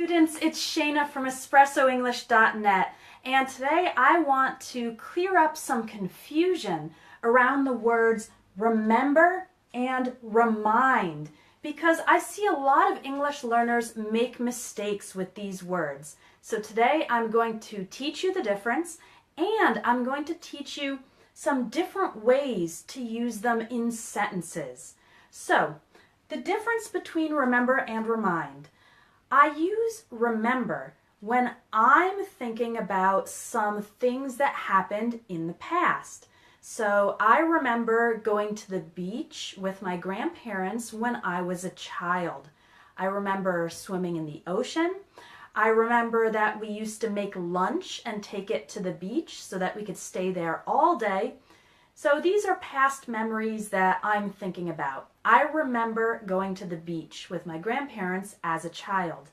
students, it's Shayna from EspressoEnglish.net, and today I want to clear up some confusion around the words remember and remind, because I see a lot of English learners make mistakes with these words. So today I'm going to teach you the difference, and I'm going to teach you some different ways to use them in sentences. So, the difference between remember and remind. I use remember when I'm thinking about some things that happened in the past. So I remember going to the beach with my grandparents when I was a child. I remember swimming in the ocean. I remember that we used to make lunch and take it to the beach so that we could stay there all day. So these are past memories that I'm thinking about. I remember going to the beach with my grandparents as a child.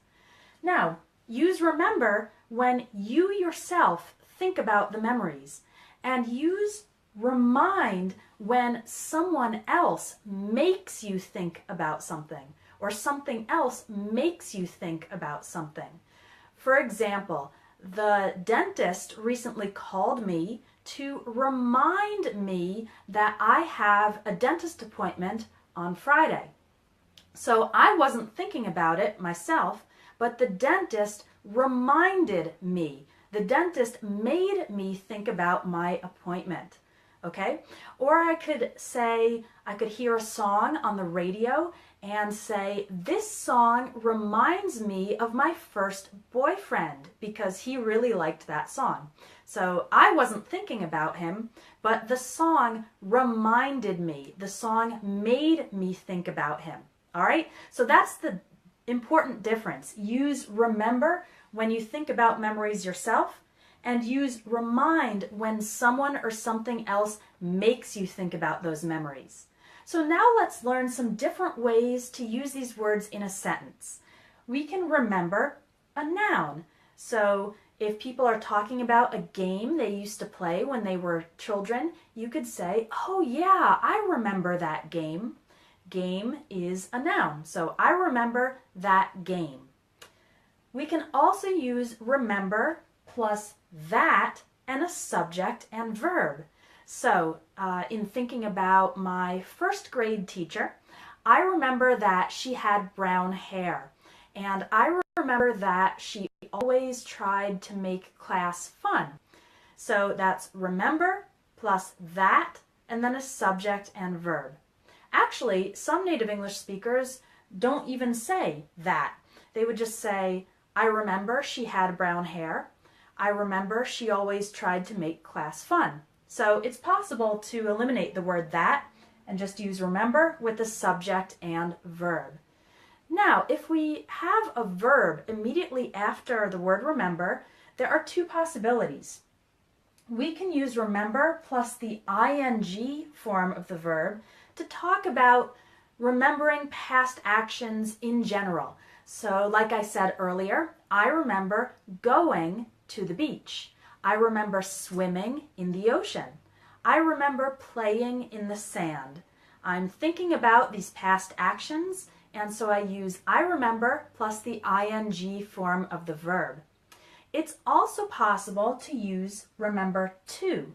Now, use remember when you yourself think about the memories, and use remind when someone else makes you think about something, or something else makes you think about something. For example, the dentist recently called me to remind me that I have a dentist appointment on Friday. So I wasn't thinking about it myself, but the dentist reminded me. The dentist made me think about my appointment. Okay? Or I could hear a song on the radio and say, this song reminds me of my first boyfriend because he really liked that song. So I wasn't thinking about him, but the song reminded me. The song made me think about him. All right? So that's the important difference. Use remember when you think about memories yourself, and use remind when someone or something else makes you think about those memories. So now let's learn some different ways to use these words in a sentence. We can remember a noun. So if people are talking about a game they used to play when they were children, you could say, oh yeah, I remember that game. Game is a noun, so I remember that game. We can also use remember plus that and a subject and verb. So in thinking about my first grade teacher, I remember that she had brown hair, and I remember that she always tried to make class fun. So that's remember plus that and then a subject and verb. Actually, some native English speakers don't even say that. They would just say, I remember she had brown hair. I remember she always tried to make class fun. So it's possible to eliminate the word that and just use remember with the subject and verb. Now, if we have a verb immediately after the word remember, there are two possibilities. We can use remember plus the ing form of the verb to talk about remembering past actions in general. So like I said earlier, I remember going to the beach. I remember swimming in the ocean. I remember playing in the sand. I'm thinking about these past actions, and so I use I remember plus the ing form of the verb. It's also possible to use remember to.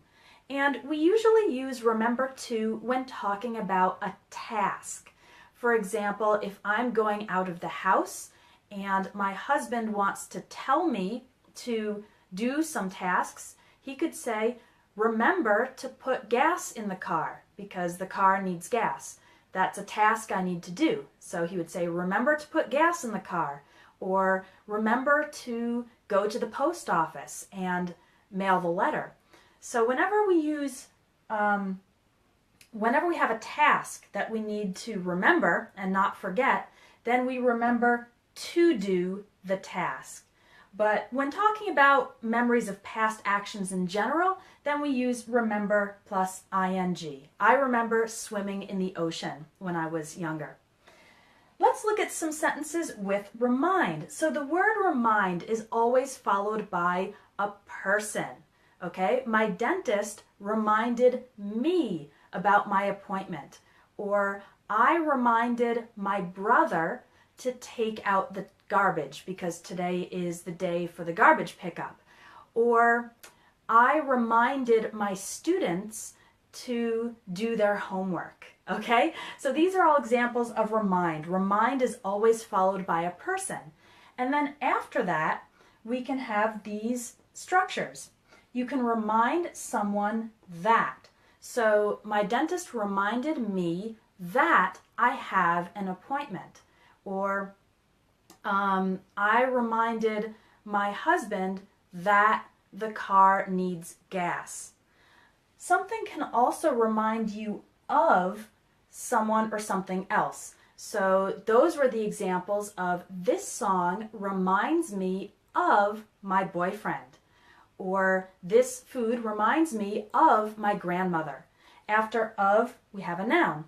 And we usually use remember to when talking about a task. For example, if I'm going out of the house and my husband wants to tell me to do some tasks, he could say, remember to put gas in the car because the car needs gas. That's a task I need to do. So he would say, remember to put gas in the car, or remember to go to the post office and mail the letter. So whenever we have a task that we need to remember and not forget, then we remember to do the task. But when talking about memories of past actions in general, then we use remember plus ing. I remember swimming in the ocean when I was younger. Let's look at some sentences with remind. So the word remind is always followed by a person. Okay, my dentist reminded me about my appointment, or I reminded my brother to take out the garbage because today is the day for the garbage pickup. Or I reminded my students to do their homework. Okay? So these are all examples of remind. Remind is always followed by a person. And then after that, we can have these structures. You can remind someone that. So my dentist reminded me that I have an appointment. Or I reminded my husband that the car needs gas. Something can also remind you of someone or something else. So those were the examples of this song reminds me of my boyfriend. Or this food reminds me of my grandmother. After of, we have a noun.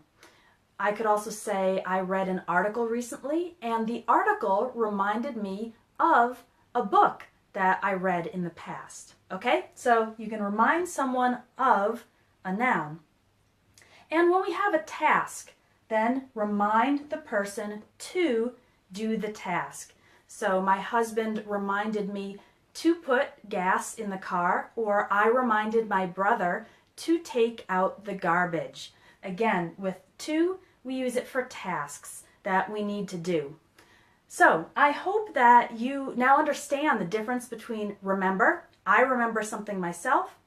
I could also say I read an article recently and the article reminded me of a book that I read in the past. Okay, so you can remind someone of a noun. And when we have a task, then remind the person to do the task. So my husband reminded me to put gas in the car, or I reminded my brother to take out the garbage. Again, with to, we use it for tasks that we need to do. So I hope that you now understand the difference between remember, I remember something myself,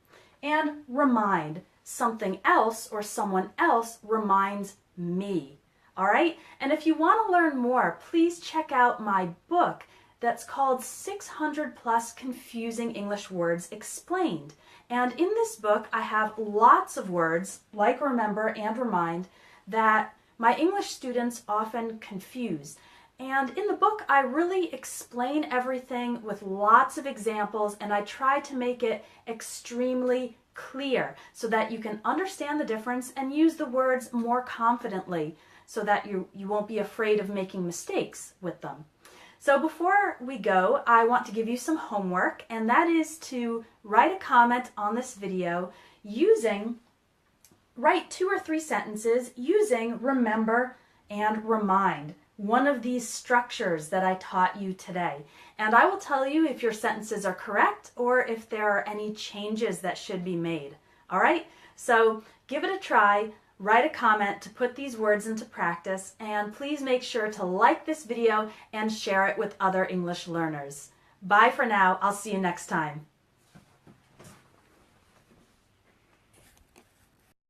and remind, something else or someone else reminds me. All right? And if you want to learn more, please check out my book that's called 600 Plus Confusing English Words Explained. And in this book, I have lots of words, like remember and remind, that my English students often confuse. And in the book, I really explain everything with lots of examples, and I try to make it extremely clear so that you can understand the difference and use the words more confidently so that you won't be afraid of making mistakes with them. So before we go, I want to give you some homework, and that is to write a comment on this video write 2 or 3 sentences using remember and remind, one of these structures that I taught you today. And I will tell you if your sentences are correct or if there are any changes that should be made. All right? So give it a try. Write a comment to put these words into practice, and please make sure to like this video and share it with other English learners. Bye for now. I'll see you next time.